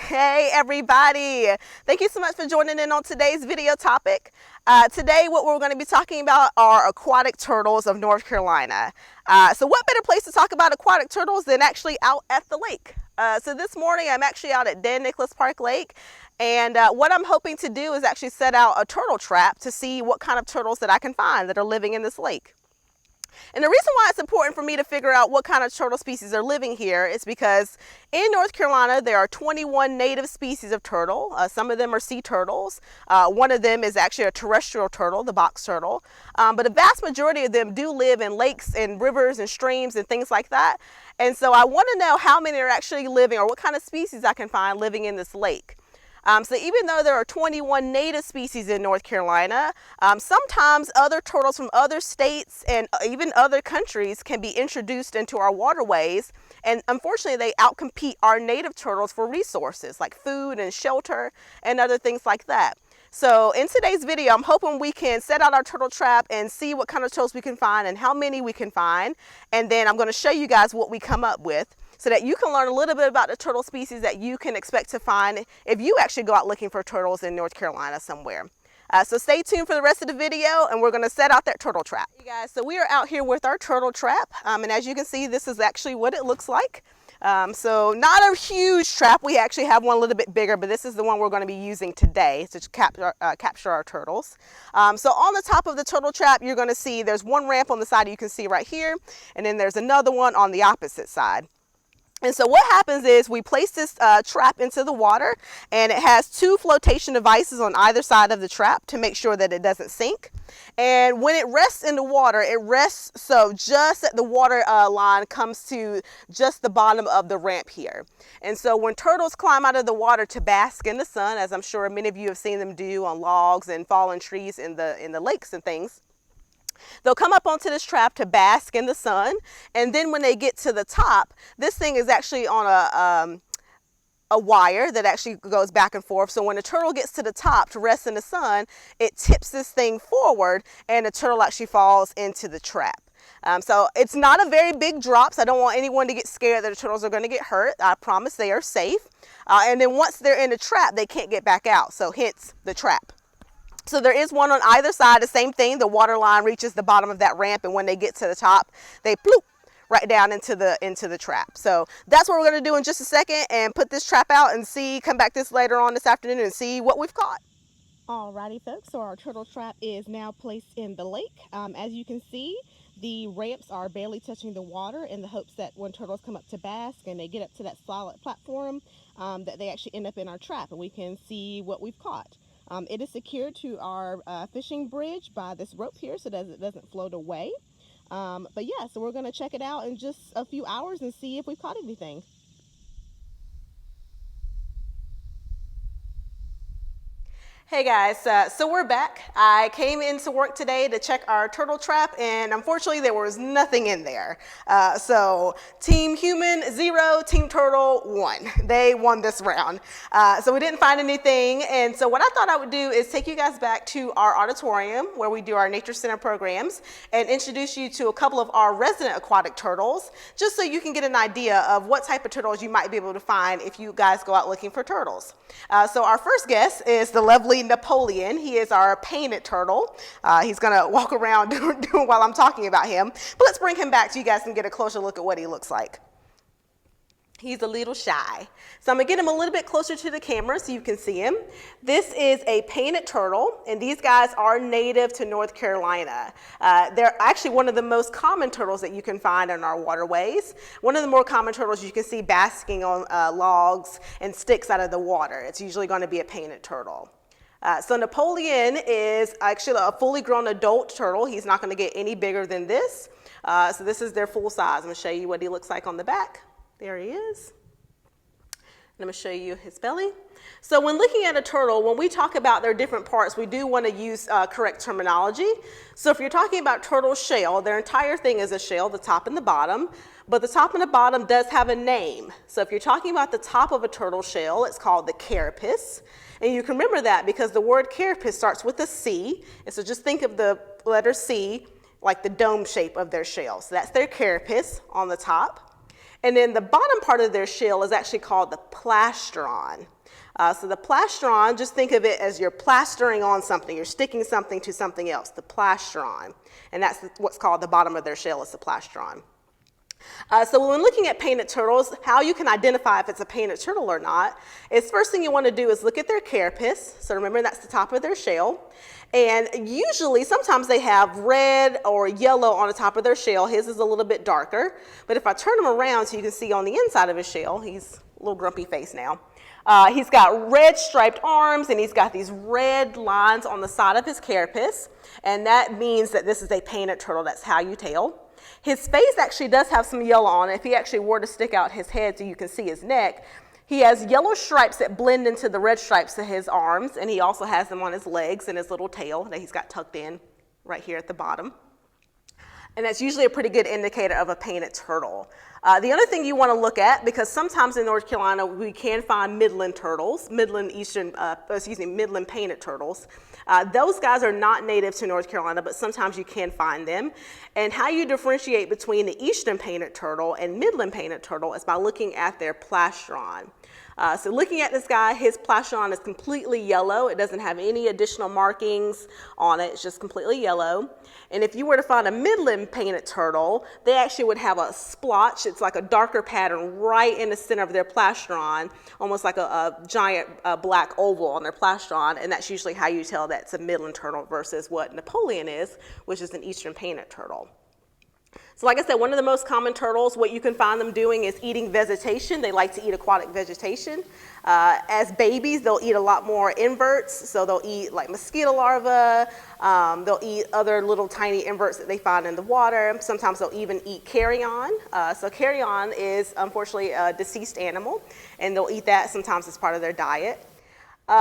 Hey everybody, thank you so much for joining in on today's video topic. Today what we're going to be talking about are aquatic turtles of North Carolina. So what better place to talk about aquatic turtles than actually out at the lake. So this morning I'm actually out at Dan Nicholas Park Lake, and what I'm hoping to do is actually set out a turtle trap to see what kind of turtles that I can find that are living in this lake. And the reason why it's important for me to figure out what kind of turtle species are living here is because in North Carolina there are 21 native species of turtle. Some of them are sea turtles. One of them is actually a terrestrial turtle, the box turtle. But a vast majority of them do live in lakes and rivers and streams and things like that. And so I want to know how many are actually living, or what kind of species I can find living in this lake. So even though there are 21 native species in North Carolina, sometimes other turtles from other states and even other countries can be introduced into our waterways, and unfortunately they outcompete our native turtles for resources like food and shelter and other things like that. So in today's video, I'm hoping we can set out our turtle trap and see what kind of turtles we can find and how many we can find, and then I'm going to show you guys what we come up with, so that you can learn a little bit about the turtle species that you can expect to find if you actually go out looking for turtles in North Carolina somewhere. So stay tuned for the rest of the video, and we're going to set out that turtle trap. You guys, so we are out here with our turtle trap, and as you can see, this is actually what it looks like. So not a huge trap. We actually have one a little bit bigger, but this is the one we're going to be using today to capture our turtles. So on the top of the turtle trap, you're going to see there's one ramp on the side you can see right here, and then there's another one on the opposite side. And so what happens is we place this trap into the water, and it has two flotation devices on either side of the trap to make sure that it doesn't sink. And when it rests in the water, it rests so just that the water line comes to just the bottom of the ramp here. And so when turtles climb out of the water to bask in the sun, as I'm sure many of you have seen them do on logs and fallen trees in the lakes and things, they'll come up onto this trap to bask in the sun, and then when they get to the top, this thing is actually on a wire that actually goes back and forth. So when the turtle gets to the top to rest in the sun, it tips this thing forward, and the turtle actually falls into the trap. So it's not a very big drop, so I don't want anyone to get scared that the turtles are going to get hurt. I promise they are safe. And then once they're in the trap, they can't get back out, so hence the trap. So there is one on either side, the same thing. The water line reaches the bottom of that ramp, and when they get to the top, they ploop right down into the trap. So that's what we're going to do in just a second, and put this trap out and come back later on this afternoon and see what we've caught. Alrighty folks, so our turtle trap is now placed in the lake. As you can see, the ramps are barely touching the water, in the hopes that when turtles come up to bask and they get up to that solid platform, that they actually end up in our trap and we can see what we've caught. It is secured to our fishing bridge by this rope here so that it doesn't float away. But yeah, so we're going to check it out in just a few hours and see if we've caught anything. Hey guys, so we're back. I came into work today to check our turtle trap, and unfortunately there was nothing in there. So Team Human 0, Team Turtle 1. They won this round. So we didn't find anything, and so what I thought I would do is take you guys back to our auditorium where we do our Nature Center programs and introduce you to a couple of our resident aquatic turtles, just so you can get an idea of what type of turtles you might be able to find if you guys go out looking for turtles. So our first guest is the lovely Napoleon. He is our painted turtle. He's gonna walk around doing while I'm talking about him, but let's bring him back so you guys can get a closer look at what he looks like. He's a little shy. So I'm gonna get him a little bit closer to the camera so you can see him. This is a painted turtle, and these guys are native to North Carolina. They're actually one of the most common turtles that you can find in our waterways. One of the more common turtles you can see basking on logs and sticks out of the water. It's usually gonna be a painted turtle. So Napoleon is actually a fully grown adult turtle. He's not going to get any bigger than this. So this is their full size. I'm going to show you what he looks like on the back. There he is. I'm going to show you his belly. So when looking at a turtle, when we talk about their different parts, we do want to use correct terminology. So if you're talking about turtle shell, their entire thing is a shell, the top and the bottom. But the top and the bottom does have a name. So if you're talking about the top of a turtle shell, it's called the carapace. And you can remember that because the word carapace starts with a C. And so just think of the letter C like the dome shape of their shell. So that's their carapace on the top. And then the bottom part of their shell is actually called the plastron. So the plastron, just think of it as you're plastering on something, you're sticking something to something else, the plastron. And that's what's called the bottom of their shell is the plastron. So when looking at painted turtles, how you can identify if it's a painted turtle or not is first thing you want to do is look at their carapace. So remember that's the top of their shell. And usually, sometimes they have red or yellow on the top of their shell. His is a little bit darker. But if I turn him around so you can see on the inside of his shell, he's a little grumpy face now. He's got red striped arms and he's got these red lines on the side of his carapace. And that means that this is a painted turtle. That's how you tell. His face actually does have some yellow on it. If he actually were to stick out his head so you can see his neck, he has yellow stripes that blend into the red stripes of his arms, and he also has them on his legs and his little tail that he's got tucked in right here at the bottom. And that's usually a pretty good indicator of a painted turtle. The other thing you want to look at, because sometimes in North Carolina we can find midland turtles, midland painted turtles. Those guys are not native to North Carolina, but sometimes you can find them. And how you differentiate between the eastern painted turtle and midland painted turtle is by looking at their plastron. So looking at this guy, his plastron is completely yellow. It doesn't have any additional markings on it. It's just completely yellow. And if you were to find a midland painted turtle, they actually would have a splotch. It's like a darker pattern right in the center of their plastron, almost like a giant black oval on their plastron. And that's usually how you tell that's a midland turtle versus what Napoleon is, which is an eastern painted turtle. So like I said, one of the most common turtles, what you can find them doing is eating vegetation. They like to eat aquatic vegetation. As babies, they'll eat a lot more inverts. So they'll eat like mosquito larvae. They'll eat other little tiny inverts that they find in the water. Sometimes they'll even eat carrion. So carrion is unfortunately a deceased animal, and they'll eat that sometimes as part of their diet.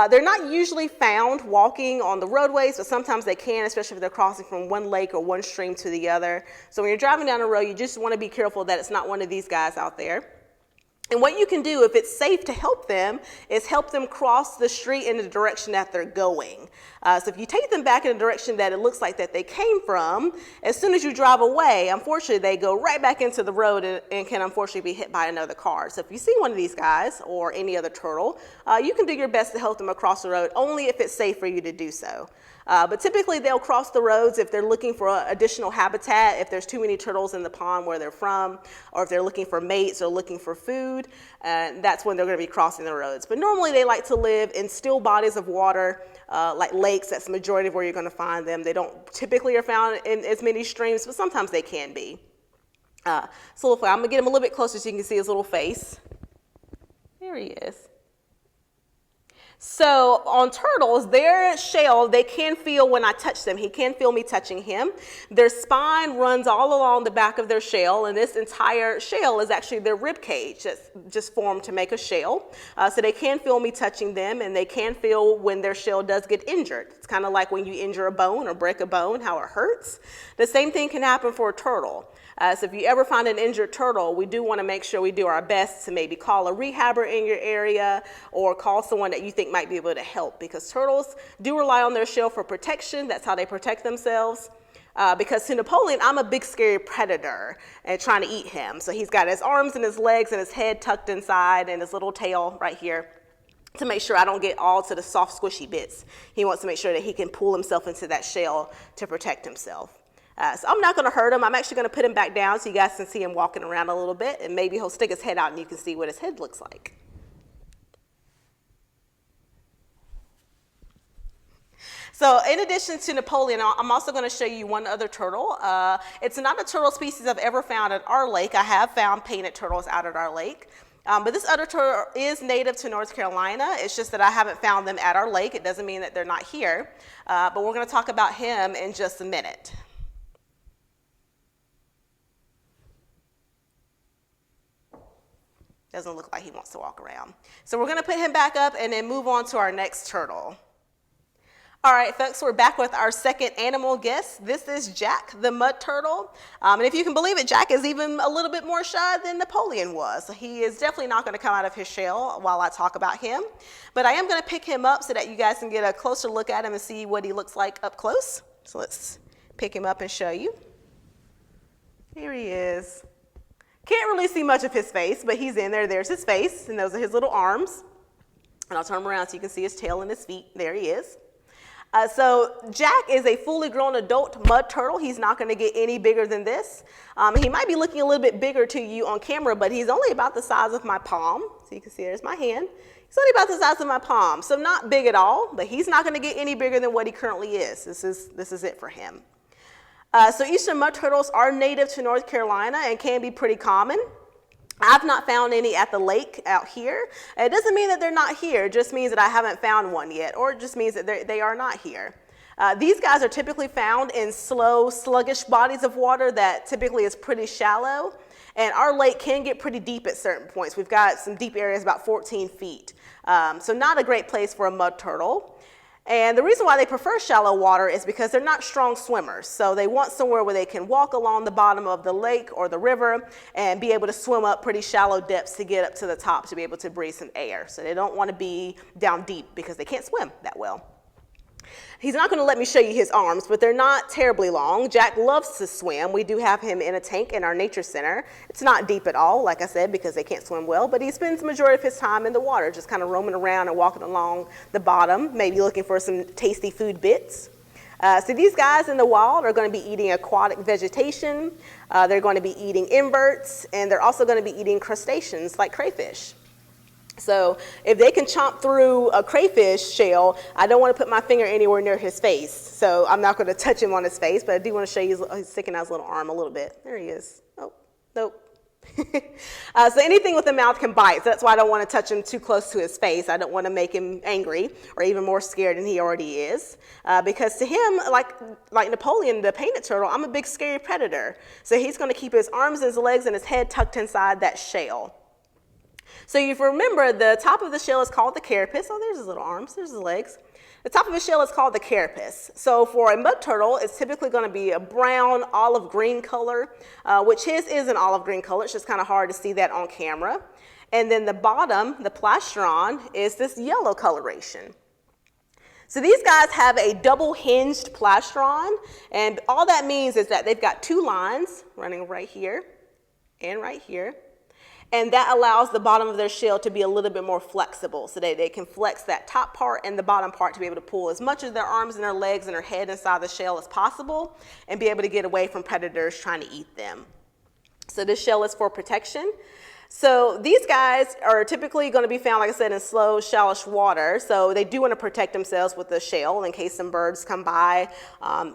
They're not usually found walking on the roadways, but sometimes they can, especially if they're crossing from one lake or one stream to the other. So when you're driving down the road, you just want to be careful that it's not one of these guys out there. And what you can do, if it's safe to help them, is help them cross the street in the direction that they're going. So if you take them back in the direction that it looks like that they came from, as soon as you drive away, unfortunately, they go right back into the road and can unfortunately be hit by another car. So if you see one of these guys or any other turtle, you can do your best to help them across the road, only if it's safe for you to do so. But typically they'll cross the roads if they're looking for additional habitat, if there's too many turtles in the pond where they're from, or if they're looking for mates or looking for food, that's when they're going to be crossing the roads. But normally they like to live in still bodies of water, like lakes. That's the majority of where you're going to find them. They don't typically are found in as many streams, but sometimes they can be. So I'm going to get him a little bit closer so you can see his little face. There he is. So on turtles, their shell, they can feel when I touch them. He can feel me touching him. Their spine runs all along the back of their shell, and this entire shell is actually their rib cage that's just formed to make a shell. So they can feel me touching them, and they can feel when their shell does get injured. It's kind of like when you injure a bone or break a bone, how it hurts. The same thing can happen for a turtle. So if you ever find an injured turtle, we do want to make sure we do our best to maybe call a rehabber in your area or call someone that you think might be able to help, because turtles do rely on their shell for protection. That's how they protect themselves. Because to Napoleon, I'm a big scary predator and trying to eat him. So he's got his arms and his legs and his head tucked inside and his little tail right here to make sure I don't get all to the soft squishy bits. He wants to make sure that he can pull himself into that shell to protect himself. So I'm not going to hurt him. I'm actually going to put him back down so you guys can see him walking around a little bit, and maybe he'll stick his head out and you can see what his head looks like. So in addition to Napoleon, I'm also going to show you one other turtle. It's not a turtle species I've ever found at our lake. I have found painted turtles out at our lake. But this other turtle is native to North Carolina. It's just that I haven't found them at our lake. It doesn't mean that they're not here. But we're going to talk about him in just a minute. Doesn't look like he wants to walk around. So we're going to put him back up and then move on to our next turtle. All right, folks, we're back with our second animal guest. This is Jack, the mud turtle. And if you can believe it, Jack is even a little bit more shy than Napoleon was. So he is definitely not going to come out of his shell while I talk about him. But I am going to pick him up so that you guys can get a closer look at him and see what he looks like up close. So let's pick him up and show you. Here he is. Can't really see much of his face, but he's in there. There's his face, and those are his little arms. And I'll turn him around so you can see his tail and his feet. There he is. So Jack is a fully grown adult mud turtle. He's not going to get any bigger than this. He might be looking a little bit bigger to you on camera, but he's only about the size of my palm. So you can see there's my hand. He's only about the size of my palm, so not big at all, but he's not going to get any bigger than what he currently is. This is it for him. So eastern mud turtles are native to North Carolina and can be pretty common. I've not found any at the lake out here. It doesn't mean that they're not here. It just means that I haven't found one yet, or it just means that they are not here. These guys are typically found in slow, sluggish bodies of water that typically is pretty shallow. And our lake can get pretty deep at certain points. We've got some deep areas about 14 feet. So not a great place for a mud turtle. And the reason why they prefer shallow water is because they're not strong swimmers. So they want somewhere where they can walk along the bottom of the lake or the river and be able to swim up pretty shallow depths to get up to the top to be able to breathe some air. So they don't want to be down deep because they can't swim that well. He's not going to let me show you his arms, but they're not terribly long. Jack loves to swim. We do have him in a tank in our nature center. It's not deep at all, like I said, because they can't swim well, but he spends the majority of his time in the water, just kind of roaming around and walking along the bottom, maybe looking for some tasty food bits. So these guys in the wild are going to be eating aquatic vegetation. They're going to be eating inverts, and they're also going to be eating crustaceans like crayfish. So if they can chomp through a crayfish shell, I don't want to put my finger anywhere near his face. So I'm not going to touch him on his face, but I do want to show you he's sticking out his little arm a little bit. There he is. Oh, nope. So anything with a mouth can bite. So that's why I don't want to touch him too close to his face. I don't want to make him angry or even more scared than he already is. Because to him, like Napoleon, the painted turtle, I'm a big scary predator. So he's going to keep his arms, his legs, and his head tucked inside that shell. So if you remember, the top of the shell is called the carapace. Oh, there's his little arms, there's his legs. The top of his shell is called the carapace. So for a mud turtle, it's typically going to be a brown, olive green color, which his is an olive green color. It's just kind of hard to see that on camera. And then the bottom, the plastron, is this yellow coloration. So these guys have a double hinged plastron, and all that means is that they've got two lines running right here and right here. And that allows the bottom of their shell to be a little bit more flexible so that they can flex that top part and the bottom part to be able to pull as much of their arms and their legs and their head inside the shell as possible and be able to get away from predators trying to eat them. So this shell is for protection. So these guys are typically going to be found, like I said, in slow, shallowish water. So they do want to protect themselves with the shell in case some birds come by.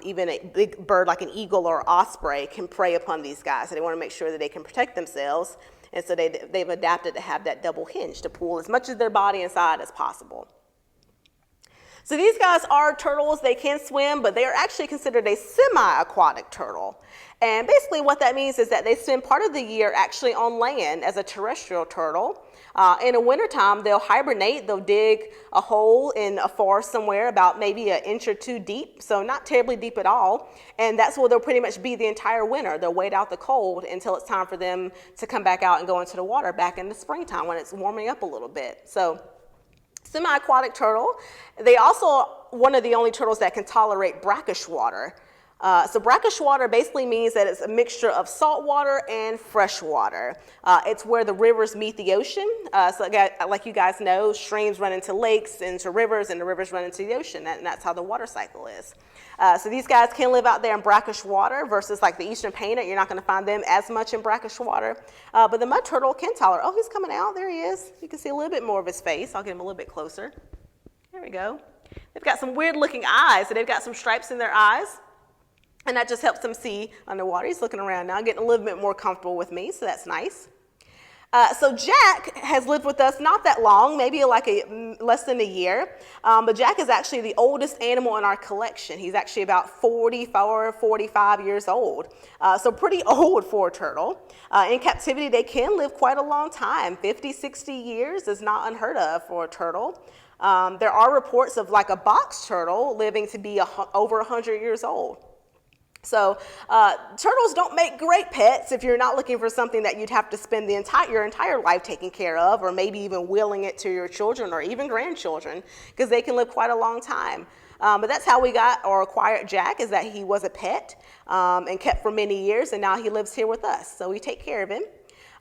Even a big bird like an eagle or osprey can prey upon these guys. So they want to make sure that they can protect themselves. And so they've adapted to have that double hinge to pull as much of their body inside as possible. So these guys are turtles. They can swim, but they are actually considered a semi-aquatic turtle. And basically what that means is that they spend part of the year actually on land as a terrestrial turtle. In the wintertime, they'll hibernate. They'll dig a hole in a forest somewhere about maybe an inch or two deep, so not terribly deep at all. And that's where they'll pretty much be the entire winter. They'll wait out the cold until it's time for them to come back out and go into the water back in the springtime when it's warming up a little bit. So semi-aquatic turtle. They also one of the only turtles that can tolerate brackish water. So brackish water basically means that it's a mixture of salt water and fresh water. It's where the rivers meet the ocean. So like you guys know, streams run into lakes, into rivers, and the rivers run into the ocean. And that's how the water cycle is. So these guys can live out there in brackish water versus like the eastern painted. You're not going to find them as much in brackish water. But the mud turtle can tolerate. Oh, he's coming out. There he is. You can see a little bit more of his face. I'll get him a little bit closer. There we go. They've got some weird looking eyes. So they've got some stripes in their eyes. And that just helps him see underwater. He's looking around now, getting a little bit more comfortable with me, so that's nice. So Jack has lived with us not that long, maybe like less than a year. But Jack is actually the oldest animal in our collection. He's actually about 44, 45 years old. So pretty old for a turtle. In captivity, they can live quite a long time. 50, 60 years is not unheard of for a turtle. There are reports of like a box turtle living to be over 100 years old. So turtles don't make great pets if you're not looking for something that you'd have to spend your entire life taking care of, or maybe even willing it to your children or even grandchildren, because they can live quite a long time. But that's how we got or acquired Jack, is that he was a pet and kept for many years, and now he lives here with us. So we take care of him.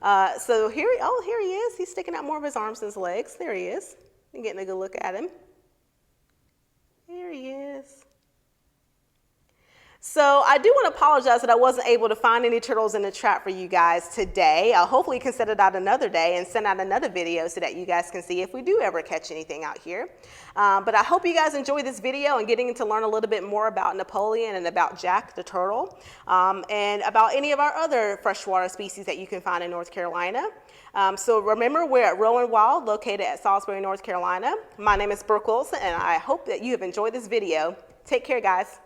So here he is. He's sticking out more of his arms than his legs. There he is. You're getting a good look at him. Here he is. So I do want to apologize that I wasn't able to find any turtles in the trap for you guys today. Hopefully we can set it out another day and send out another video so that you guys can see if we do ever catch anything out here. But I hope you guys enjoy this video and getting to learn a little bit more about Napoleon and about Jack the turtle, and about any of our other freshwater species that you can find in North Carolina. So remember, we're at Rowan Wild, located at Salisbury, North Carolina. My name is Brooke Wilson, and I hope that you have enjoyed this video. Take care, guys.